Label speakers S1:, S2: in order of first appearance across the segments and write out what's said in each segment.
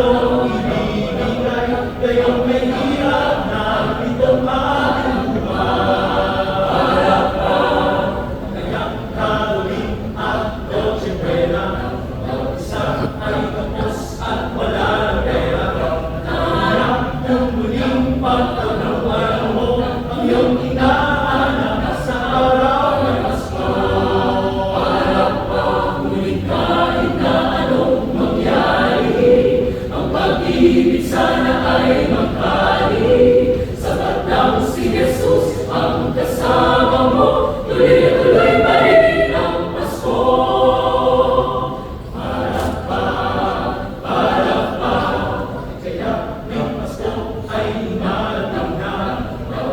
S1: regalong ibibigay, ngayong may hirap na itong ating buhay. Kanyang Halloween at Noche Buena, isa ay tapos at wala ng pera. Nahanap ng muling pagtatawanan mo ang iyong inaanak sa araw ng Pasko. Para pamuling kahit na anong mangyari, ang pag-ibig sana ay magkali. Sapat lang si Jesus ang kasama mo, tuloy-tuloy pa rin ang Pasko. Kaya ng Pasko ay hinatang na,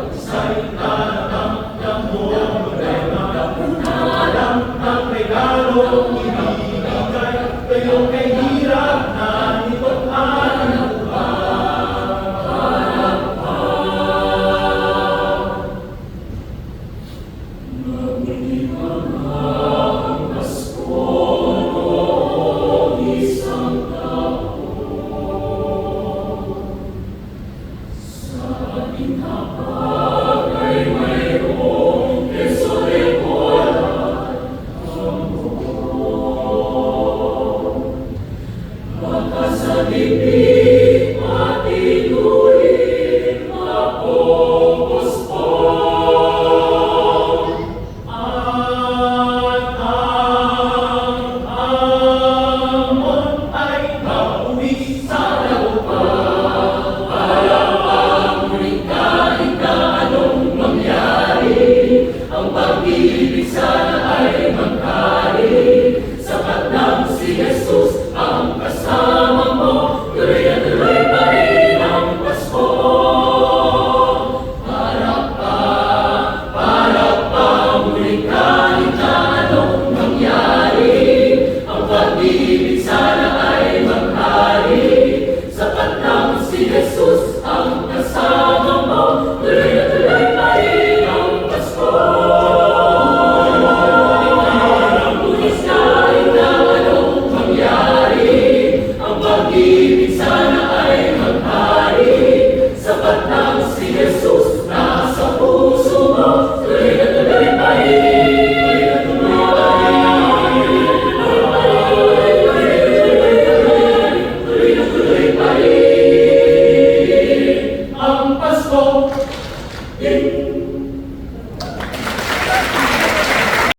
S1: isa'y tatanggap mo ang problema. Alam ang regalong ibibigay, ngayong may hirap na itong ating sa bibig matinuloy mapupuspong. At ang hamon ay nauwi sa lupa. Para pamuling kahit na anong mangyari, ang pag-ibig sana ay magkali. Sapat lang si Jesus ang kasama mo, tuloy-tuloy pa rin ang Pasko. Para pamuling kahit na anong mangyari, ang pag-ibig sana ay magkali. Sapat lang si Jesus ang kasama mo, tuloy-tuloy pa rin ang Pasko. Pag-ibig sana ay maghari, sapat lang si Jesus nasa puso mo, tuloy-tuloy pa rin, tuloy-tuloy pa rin ang Pasko.